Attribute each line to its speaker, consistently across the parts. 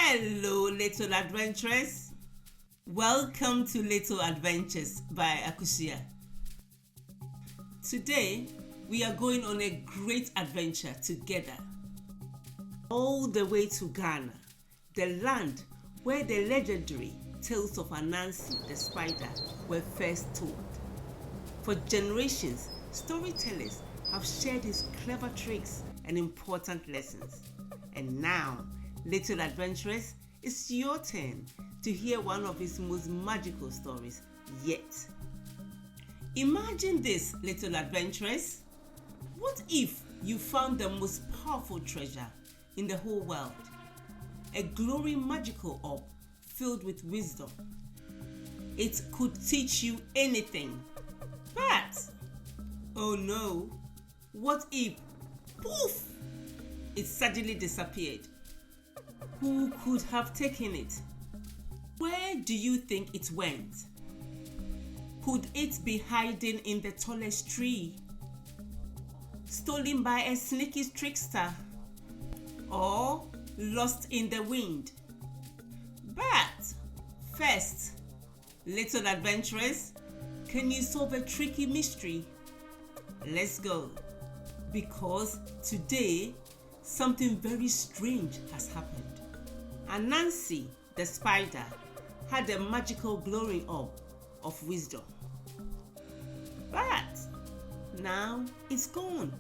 Speaker 1: Hello, little adventurers. Welcome to Little Adventures by Akosua. Today, we are going on a great adventure together. All the way to Ghana, the land where the legendary tales of Anansi the Spider were first told. For generations, storytellers have shared his clever tricks and important lessons. And now, little adventurers, it's your turn to hear one of his most magical stories yet. Imagine this, little adventurers. What if you found the most powerful treasure in the whole world? A glowing magical orb filled with wisdom. It could teach you anything. But, oh no, what if, poof, it suddenly disappeared? Who could have taken it? Where do you think it went? Could it be hiding in the tallest tree? Stolen by a sneaky trickster? Or lost in the wind? But first, little adventurers, can you solve a tricky mystery? Let's go, because today something very strange has happened. Anansi the Spider had a magical glowing orb of wisdom. But now it's gone.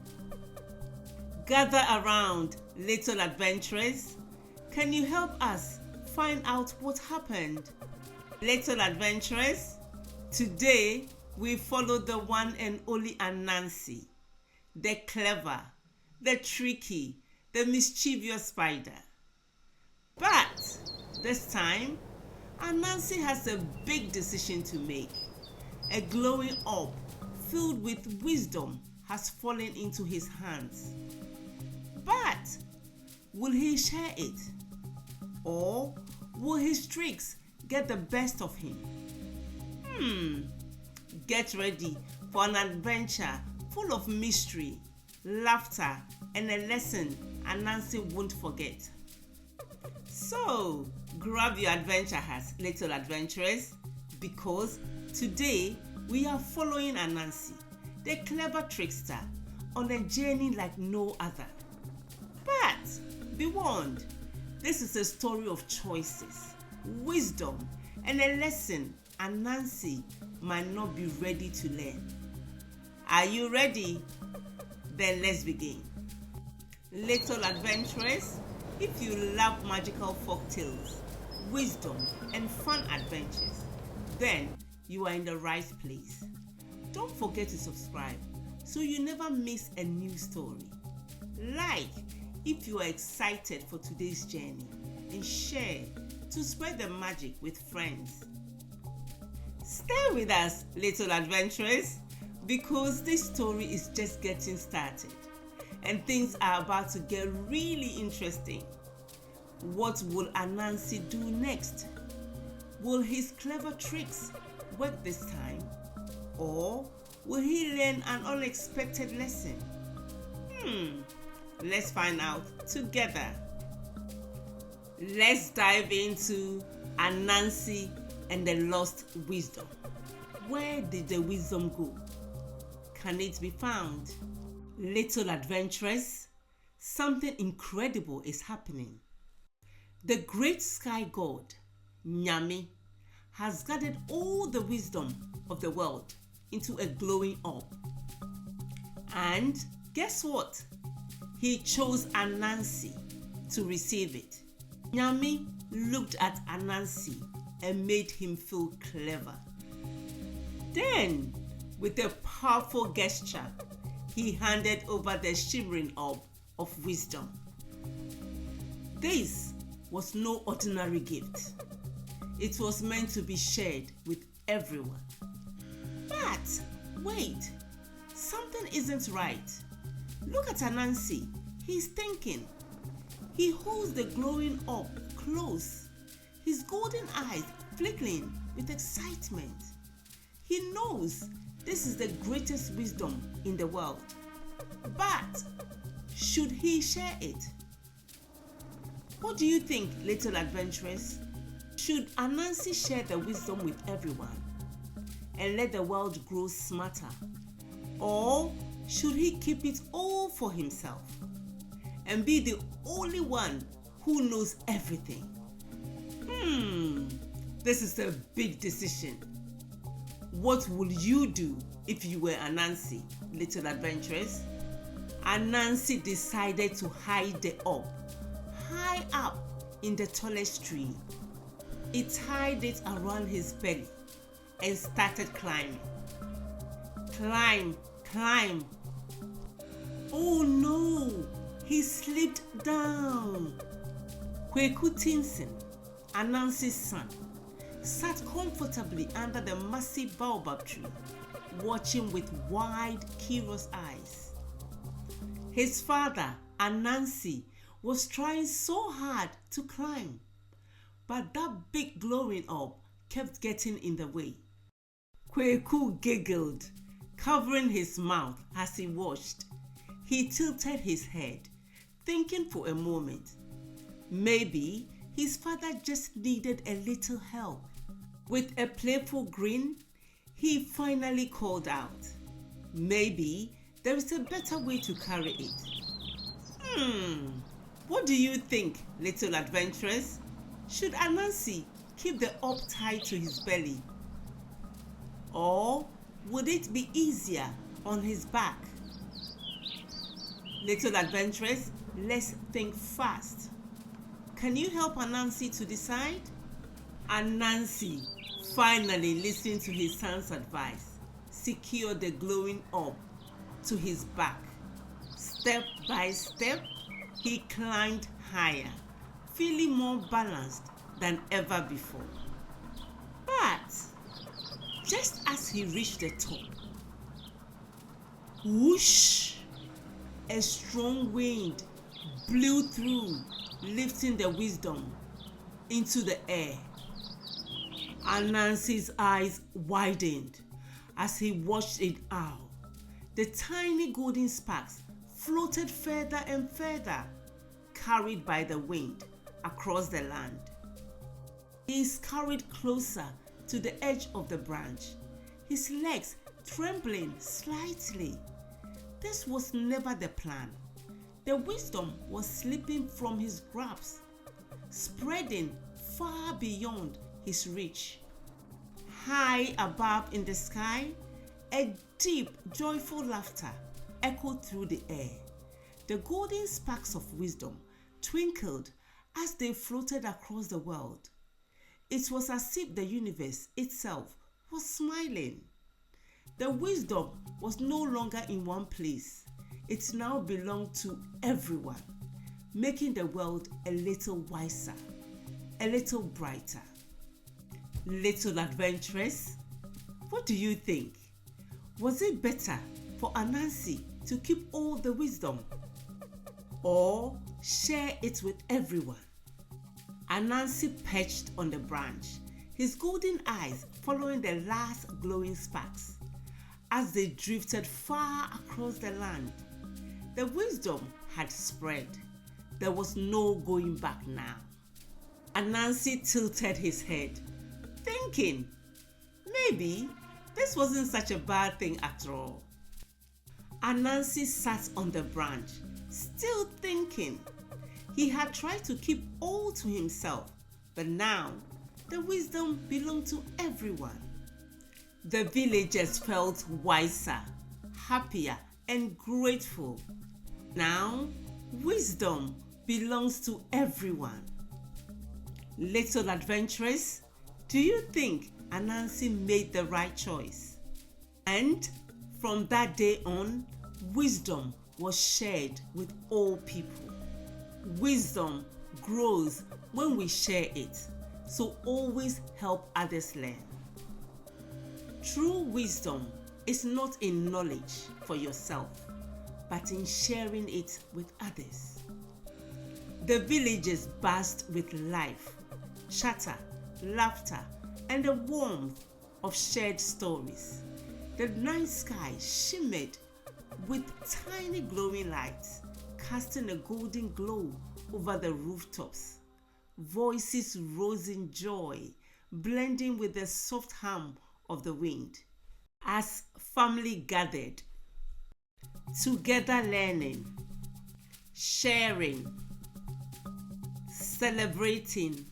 Speaker 1: Gather around, little adventurers. Can you help us find out what happened? Little adventurers, today we follow the one and only Anansi, the clever, the tricky, the mischievous spider. But this time, Anansi has a big decision to make. A glowing orb filled with wisdom has fallen into his hands. But will he share it? Or will his tricks get the best of him? Get ready for an adventure full of mystery, laughter, and a lesson Anansi won't forget. So, grab your adventure hats, little adventurers, because today we are following Anansi, the clever trickster, on a journey like no other. But be warned, this is a story of choices, wisdom, and a lesson Anansi might not be ready to learn. Are you ready? Then let's begin. Little adventurers, if you love magical folktales, wisdom, and fun adventures, then you are in the right place. Don't forget to subscribe so you never miss a new story. Like if you are excited for today's journey, and share to spread the magic with friends. Stay with us, little adventurers, because this story is just getting started and things are about to get really interesting. What will Anansi do next? Will his clever tricks work this time? Or will he learn an unexpected lesson? Let's find out together. Let's dive into Anansi and the lost wisdom. Where did the wisdom go? Can it be found? Little adventurers, something incredible is happening. The great sky god, Nyame, has gathered all the wisdom of the world into a glowing orb. And guess what? He chose Anansi to receive it. Nyame looked at Anansi and made him feel clever. Then, with a powerful gesture, he handed over the shimmering orb of wisdom. This was no ordinary gift. It was meant to be shared with everyone. But wait, something isn't right. Look at Anansi. He's thinking. He holds the glowing orb close, his golden eyes flickering with excitement. He knows this is the greatest wisdom in the world. But should he share it? What do you think, little adventurers? Should Anansi share the wisdom with everyone and let the world grow smarter? Or should he keep it all for himself and be the only one who knows everything? This is a big decision. What would you do if you were Anansi, little adventurers? Anansi decided to hide the orb high up in the tallest tree. He tied it around his belly and started climbing. Climb. Oh no, he slipped down. Kweku Tinsin, Anansi's son, sat comfortably under the massive Baobab tree, watching with wide, curious eyes. His father, Anansi, was trying so hard to climb, but that big glowing orb kept getting in the way. Kweku giggled, covering his mouth as he watched. He tilted his head, thinking for a moment. Maybe his father just needed a little help. With a playful grin, he finally called out, "Maybe there is a better way to carry it." What do you think, little adventurers? Should Anansi keep the orb tied to his belly? Or would it be easier on his back? Little adventurers, let's think fast. Can you help Anansi to decide? Anansi finally listened to his son's advice, secured the glowing orb to his back. Step by step, he climbed higher, feeling more balanced than ever before. But just as he reached the top, whoosh! A strong wind blew through, lifting the wisdom into the air. Anansi's eyes widened as he watched it out. The tiny golden sparks floated further and further, carried by the wind across the land. He scurried closer to the edge of the branch, his legs trembling slightly. This was never the plan. The wisdom was slipping from his grasp, spreading far beyond his reach. High above in the sky, a deep, joyful laughter echoed through the air. The golden sparks of wisdom twinkled as they floated across the world. It was as if the universe itself was smiling. The wisdom was no longer in one place. It now belonged to everyone, making the world a little wiser, a little brighter. Little adventurers, what do you think? Was it better for Anansi to keep all the wisdom or share it with everyone? Anansi perched on the branch, his golden eyes following the last glowing sparks. As they drifted far across the land, the wisdom had spread. There was no going back now. Anansi tilted his head, thinking, maybe this wasn't such a bad thing after all. Anansi sat on the branch, still thinking. He had tried to keep all to himself, but now the wisdom belonged to everyone. The villagers felt wiser, happier, and grateful. Now, wisdom belongs to everyone. Little adventurers, do you think Anansi made the right choice? And from that day on, wisdom was shared with all people. Wisdom grows when we share it, so always help others learn. True wisdom is not in knowledge for yourself, but in sharing it with others. The villagers buzzed with life, chatter, laughter, and the warmth of shared stories. The night sky shimmered with tiny glowing lights, casting a golden glow over the rooftops. Voices rose in joy, blending with the soft hum of the wind. As family gathered, together learning, sharing, celebrating,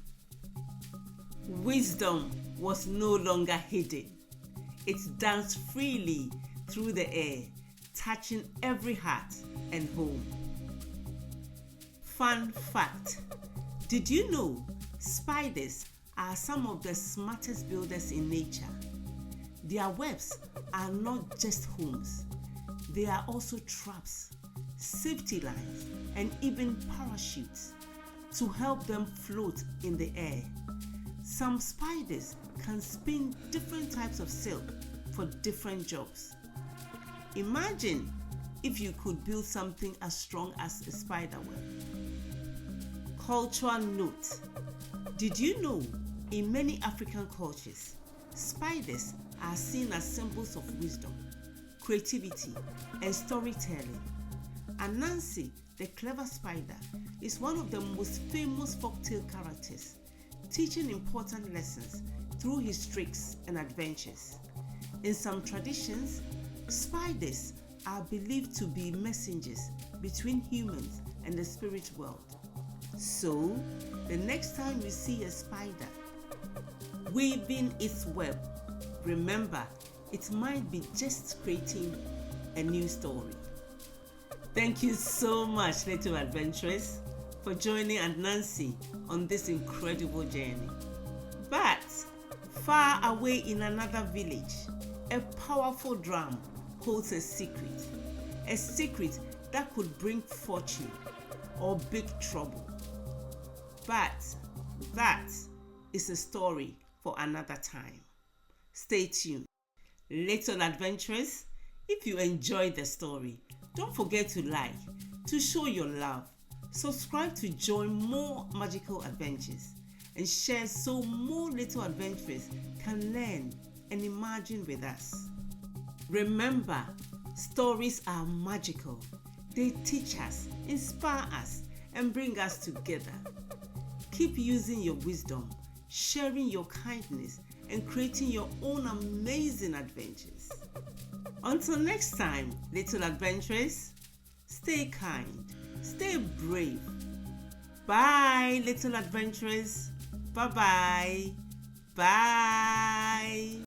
Speaker 1: wisdom was no longer hidden. It danced freely through the air, touching every heart and home. Fun fact: did you know spiders are some of the smartest builders in nature? Their webs are not just homes, they are also traps, safety lines, and even parachutes to help them float in the air. Some spiders can spin different types of silk for different jobs. Imagine if you could build something as strong as a spider web. Cultural note: did you know in many African cultures, spiders are seen as symbols of wisdom, creativity, and storytelling? Anansi the clever spider is one of the most famous folktale characters, teaching important lessons through his tricks and adventures. In some traditions, spiders are believed to be messengers between humans and the spirit world. So, the next time you see a spider weaving its web, remember it might be just creating a new story. Thank you so much, little adventurers, for joining Anansi on this incredible journey. But far away in another village, a powerful drum holds a secret that could bring fortune or big trouble. But that is a story for another time. Stay tuned. Little adventurers, if you enjoyed the story, don't forget to like, to show your love, subscribe to join more magical adventures, and share so more little adventurers can learn and imagine with us. Remember, stories are magical. They teach us, inspire us, and bring us together. Keep using your wisdom, sharing your kindness, and creating your own amazing adventures. Until next time, little adventurers, stay kind, stay brave. Bye, little adventurers. Bye-bye. Bye.